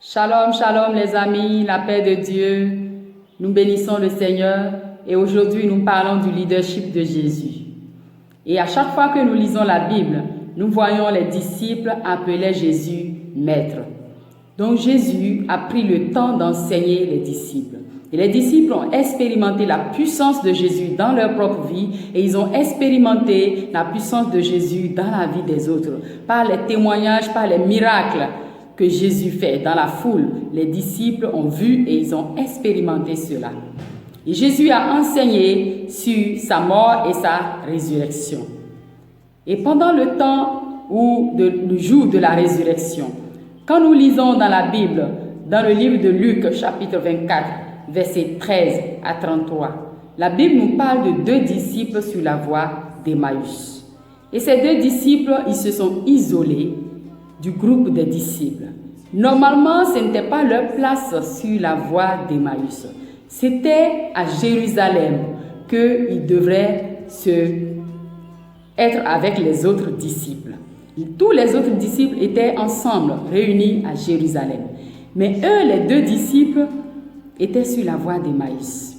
Shalom, shalom les amis, la paix de Dieu. Nous bénissons le Seigneur et aujourd'hui nous parlons du leadership de Jésus. Et à chaque fois que nous lisons la Bible, nous voyons les disciples appeler Jésus maître. Donc Jésus a pris le temps d'enseigner les disciples. Et les disciples ont expérimenté la puissance de Jésus dans leur propre vie et ils ont expérimenté la puissance de Jésus dans la vie des autres par les témoignages, par les miracles que Jésus fait dans la foule. Les disciples ont vu et ils ont expérimenté cela. Et Jésus a enseigné sur sa mort et sa résurrection. Et pendant le temps le jour de la résurrection, quand nous lisons dans la Bible, dans le livre de Luc, chapitre 24, versets 13 à 33, la Bible nous parle de deux disciples sur la voie d'Emmaüs. Et ces deux disciples, ils se sont isolés du groupe des disciples. Normalement, ce n'était pas leur place sur la voie d'Emmaüs. C'était à Jérusalem qu'ils devraient être avec les autres disciples. Tous les autres disciples étaient ensemble, réunis à Jérusalem. Mais eux, les deux disciples, étaient sur la voie d'Emmaüs.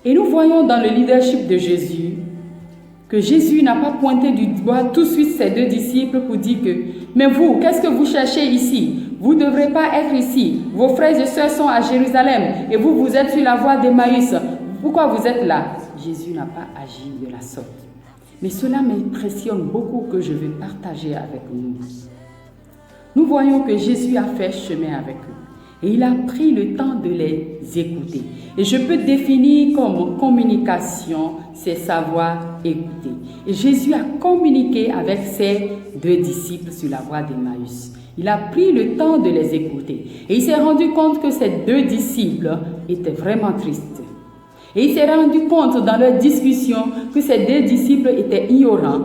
Et nous voyons dans le leadership de Jésus que Jésus n'a pas pointé du doigt tout de suite ses deux disciples pour dire que « Mais vous, qu'est-ce que vous cherchez ici? Vous ne devrez pas être ici. Vos frères et sœurs sont à Jérusalem et vous, vous êtes sur la voie d'Emmaüs. Pourquoi vous êtes là ?» Jésus n'a pas agi de la sorte. Mais cela m'impressionne beaucoup que je vais partager avec nous. Nous voyons que Jésus a fait chemin avec eux. Et il a pris le temps de les écouter. Et je peux définir comme communication, c'est savoir écouter. Et Jésus a communiqué avec ses deux disciples sur la voie d'Emmaüs. Il a pris le temps de les écouter. Et il s'est rendu compte que ces deux disciples étaient vraiment tristes. Et il s'est rendu compte dans leur discussion que ces deux disciples étaient ignorants.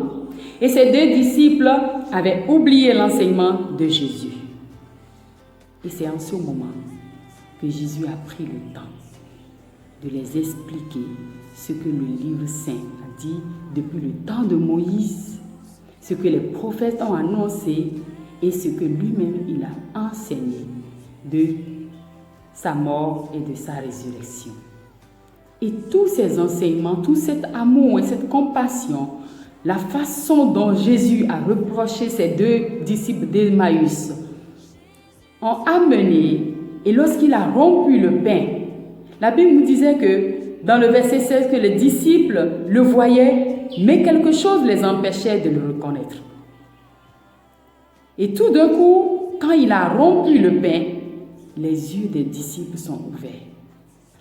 Et ces deux disciples avaient oublié l'enseignement de Jésus. Et c'est en ce moment que Jésus a pris le temps de les expliquer ce que le livre saint a dit depuis le temps de Moïse, ce que les prophètes ont annoncé et ce que lui-même il a enseigné de sa mort et de sa résurrection. Et tous ces enseignements, tout cet amour et cette compassion, la façon dont Jésus a reproché ses deux disciples d'Emmaüs, ont amené, et lorsqu'il a rompu le pain, la Bible nous disait que dans le verset 16, que les disciples le voyaient, mais quelque chose les empêchait de le reconnaître. Et tout d'un coup, quand il a rompu le pain, les yeux des disciples sont ouverts.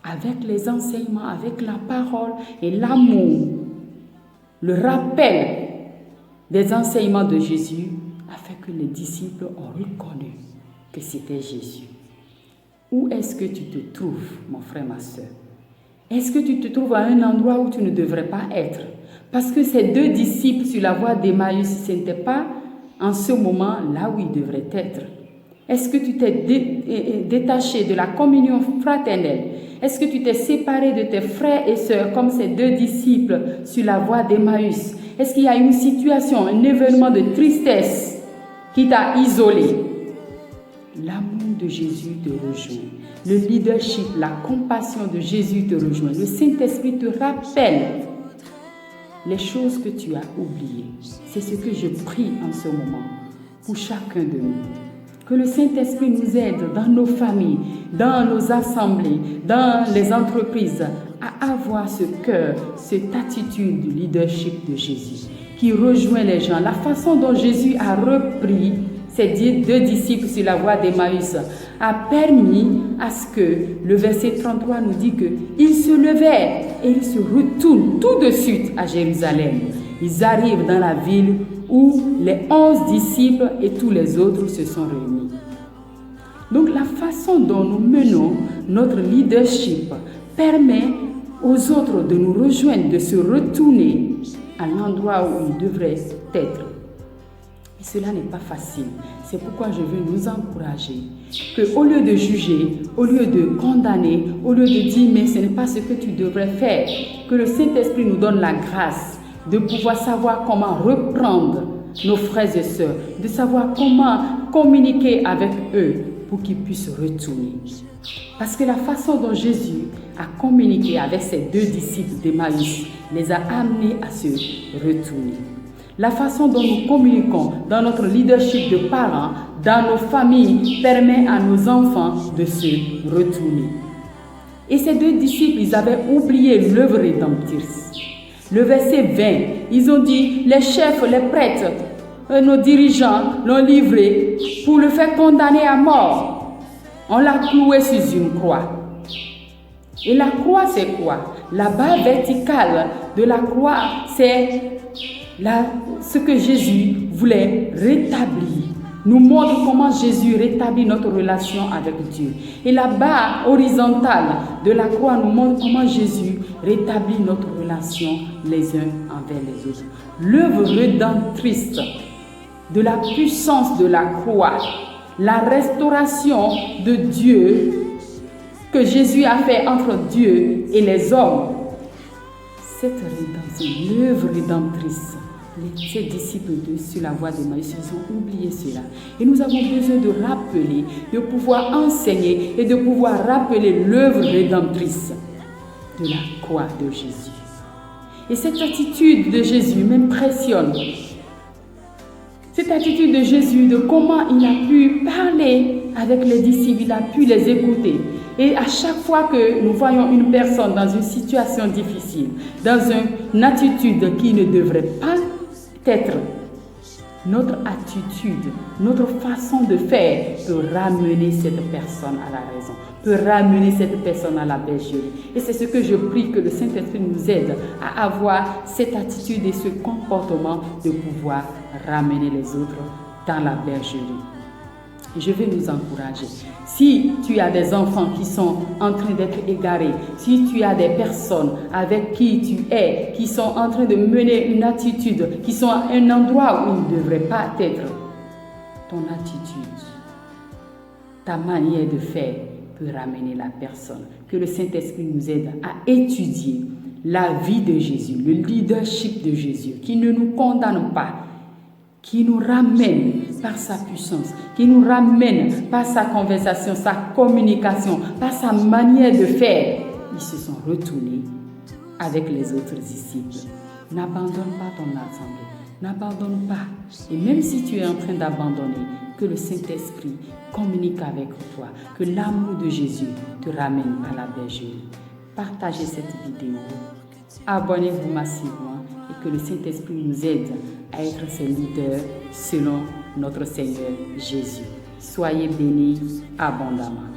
Avec les enseignements, avec la parole et l'amour, le rappel des enseignements de Jésus a fait que les disciples ont reconnu que c'était Jésus. Où est-ce que tu te trouves, mon frère, ma soeur? Est-ce que tu te trouves à un endroit où tu ne devrais pas être? Parce que ces deux disciples sur la voie d'Emmaüs, ce n'était pas en ce moment là où ils devraient être. Est-ce que tu t'es détaché de la communion fraternelle? Est-ce que tu t'es séparé de tes frères et sœurs comme ces deux disciples sur la voie d'Emmaüs? Est-ce qu'il y a une situation, un événement de tristesse qui t'a isolé? L'amour de Jésus te rejoint. Le leadership, la compassion de Jésus te rejoint. Le Saint-Esprit te rappelle les choses que tu as oubliées. C'est ce que je prie en ce moment pour chacun de nous. Que le Saint-Esprit nous aide dans nos familles, dans nos assemblées, dans les entreprises, à avoir ce cœur, cette attitude du leadership de Jésus qui rejoint les gens. La façon dont Jésus a repris ces deux disciples sur la voie d'Emmaüs a permis à ce que le verset 33 nous dit qu'ils se levèrent et ils se retournent tout de suite à Jérusalem. Ils arrivent dans la ville où les 11 disciples et tous les autres se sont réunis. Donc la façon dont nous menons notre leadership permet aux autres de nous rejoindre, de se retourner à l'endroit où ils devraient être. Et cela n'est pas facile. C'est pourquoi je veux nous encourager qu'au lieu de juger, au lieu de condamner, au lieu de dire « mais ce n'est pas ce que tu devrais faire », que le Saint-Esprit nous donne la grâce de pouvoir savoir comment reprendre nos frères et sœurs, de savoir comment communiquer avec eux pour qu'ils puissent retourner. Parce que la façon dont Jésus a communiqué avec ses 2 disciples d'Emmaüs les a amenés à se retourner. La façon dont nous communiquons dans notre leadership de parents, dans nos familles, permet à nos enfants de se retourner. Et ces 2 disciples, ils avaient oublié l'œuvre rédemptrice. Le verset 20, ils ont dit, les chefs, les prêtres, nos dirigeants l'ont livré pour le faire condamner à mort. On l'a cloué sur une croix. Et la croix, c'est quoi? La barre verticale de la croix, c'est ce que Jésus voulait rétablir. Nous montre comment Jésus rétablit notre relation avec Dieu. Et la barre horizontale de la croix nous montre comment Jésus rétablit notre relation les uns envers les autres. L'œuvre rédemptrice de la puissance de la croix, la restauration de Dieu que Jésus a fait entre Dieu et les hommes. Cette rédemption, l'œuvre rédemptrice, ces disciples sur la voie d'Emmaüs, ils ont oublié cela. Et nous avons besoin de rappeler, de pouvoir enseigner et de pouvoir rappeler l'œuvre rédemptrice de la croix de Jésus. Et cette attitude de Jésus m'impressionne. Cette attitude de Jésus, de comment il a pu parler avec les disciples, il a pu les écouter. Et à chaque fois que nous voyons une personne dans une situation difficile, dans une attitude qui ne devrait pas être, notre attitude, notre façon de faire peut ramener cette personne à la raison, peut ramener cette personne à la bergerie. Et c'est ce que je prie, que le Saint-Esprit nous aide à avoir cette attitude et ce comportement de pouvoir ramener les autres dans la bergerie. Je vais nous encourager. Si tu as des enfants qui sont en train d'être égarés, si tu as des personnes avec qui tu es, qui sont en train de mener une attitude, qui sont à un endroit où ils ne devraient pas être, ton attitude, ta manière de faire peut ramener la personne. Que le Saint-Esprit nous aide à étudier la vie de Jésus, le leadership de Jésus, qui ne nous condamne pas, qui nous ramène par sa puissance, qui nous ramène par sa conversation, sa communication, par sa manière de faire. Ils se sont retournés avec les autres disciples. N'abandonne pas ton assemblée, n'abandonne pas. Et même si tu es en train d'abandonner, que le Saint-Esprit communique avec toi, que l'amour de Jésus te ramène à la bergerie. Partagez cette vidéo, abonnez-vous massivement et que le Saint-Esprit nous aide à être ses leaders selon notre Seigneur Jésus. Soyez bénis abondamment.